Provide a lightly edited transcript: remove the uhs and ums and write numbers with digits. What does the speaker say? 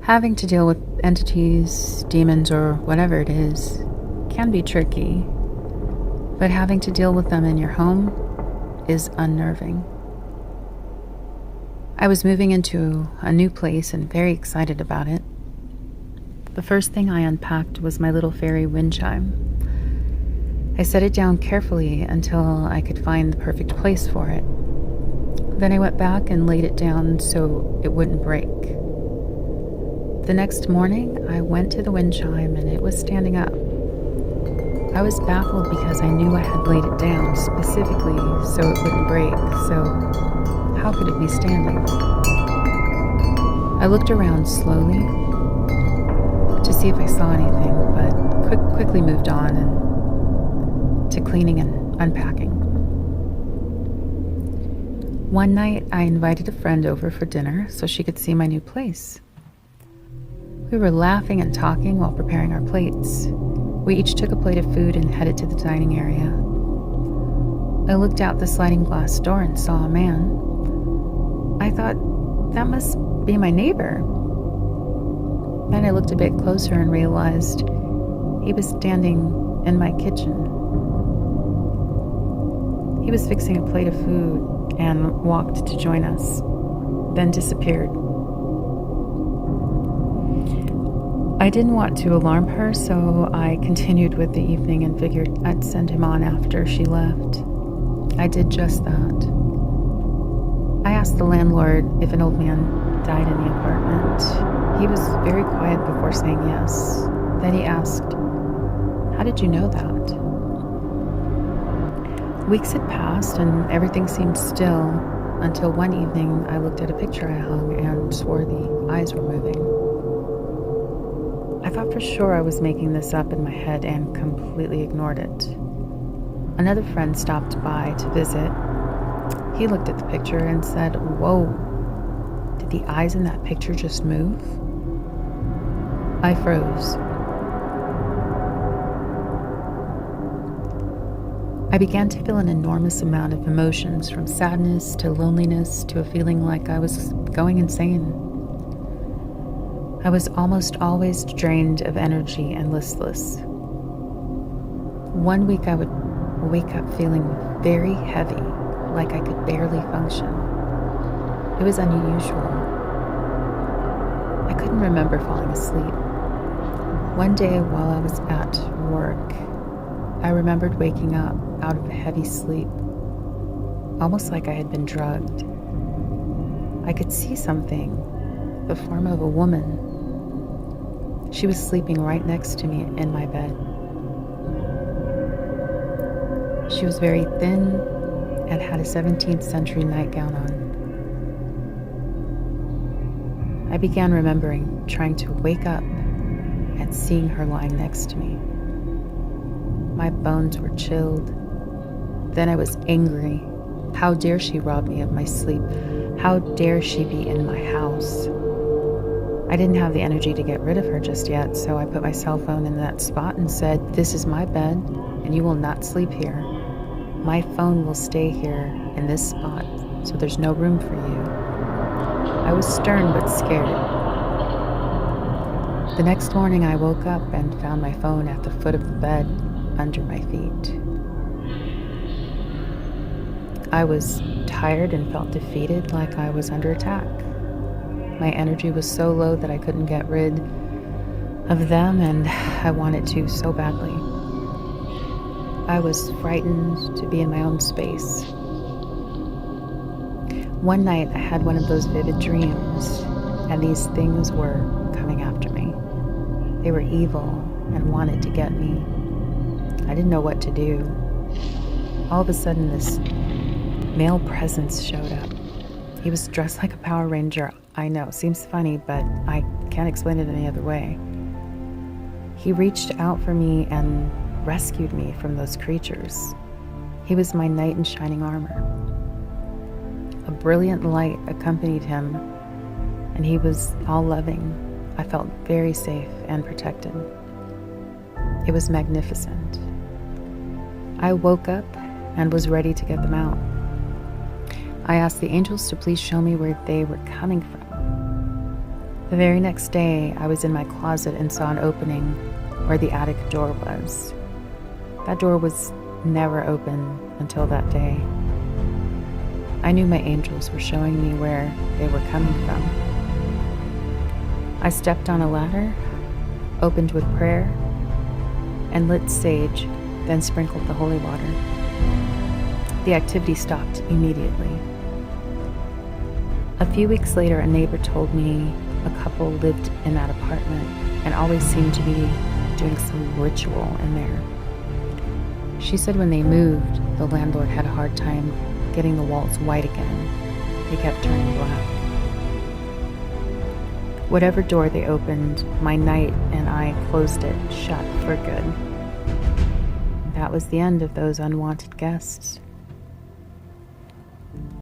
Having to deal with entities, demons, or whatever it is can be tricky, but having to deal with them in your home is unnerving. I was moving into a new place and very excited about it. The first thing I unpacked was my little fairy wind chime. I set it down carefully until I could find the perfect place for it. Then I went back and laid it down so it wouldn't break. The next morning, I went to the wind chime and it was standing up. I was baffled because I knew I had laid it down specifically so it wouldn't break, so how could it be standing? I looked around slowly to see if I saw anything, but quickly moved on and to cleaning and unpacking. One night, I invited a friend over for dinner so she could see my new place. We were laughing and talking while preparing our plates. We each took a plate of food and headed to the dining area. I looked out the sliding glass door and saw a man. I thought, that must be my neighbor. Then I looked a bit closer and realized he was standing in my kitchen. He was fixing a plate of food and walked to join us, then disappeared. I didn't want to alarm her, so I continued with the evening and figured I'd send him on after she left. I did just that. I asked the landlord if an old man died in the apartment. He was very quiet before saying yes. Then he asked, "How did you know that?" Weeks had passed and everything seemed still until one evening I looked at a picture I hung and swore the eyes were moving. I thought for sure I was making this up in my head and completely ignored it. Another friend stopped by to visit. He looked at the picture and said, "Whoa, did the eyes in that picture just move?" I froze. I began to feel an enormous amount of emotions, from sadness to loneliness to a feeling like I was going insane. I was almost always drained of energy and listless. One week I would wake up feeling very heavy, like I could barely function. It was unusual. I couldn't remember falling asleep. One day while I was at work, I remembered waking up out of a heavy sleep, almost like I had been drugged. I could see something, the form of a woman. She was sleeping right next to me in my bed. She was very thin and had a 17th century nightgown on. I began remembering trying to wake up and seeing her lying next to me. My bones were chilled. Then I was angry. How dare she rob me of my sleep? How dare she be in my house? I didn't have the energy to get rid of her just yet, so I put my cell phone in that spot and said, "This is my bed, and you will not sleep here. My phone will stay here in this spot, so there's no room for you." I was stern but scared. The next morning I woke up and found my phone at the foot of the bed under my feet. I was tired and felt defeated, like I was under attack. My energy was so low that I couldn't get rid of them, and I wanted to so badly. I was frightened to be in my own space. One night I had one of those vivid dreams, and these things were coming after me. They were evil and wanted to get me. I didn't know what to do. All of a sudden, this male presence showed up. He was dressed like a Power Ranger. I know, seems funny, but I can't explain it any other way. He reached out for me and rescued me from those creatures. He was my knight in shining armor. A brilliant light accompanied him, and he was all loving. I felt very safe and protected. It was magnificent. I woke up and was ready to get them out. I asked the angels to please show me where they were coming from. The very next day, I was in my closet and saw an opening where the attic door was. That door was never open until that day. I knew my angels were showing me where they were coming from. I stepped on a ladder, opened with prayer, and lit sage, then sprinkled the holy water. The activity stopped immediately. A few weeks later, a neighbor told me a couple lived in that apartment and always seemed to be doing some ritual in there. She said when they moved, the landlord had a hard time getting the walls white again. They kept turning black. Whatever door they opened, my knight and I closed it shut for good. That was the end of those unwanted guests.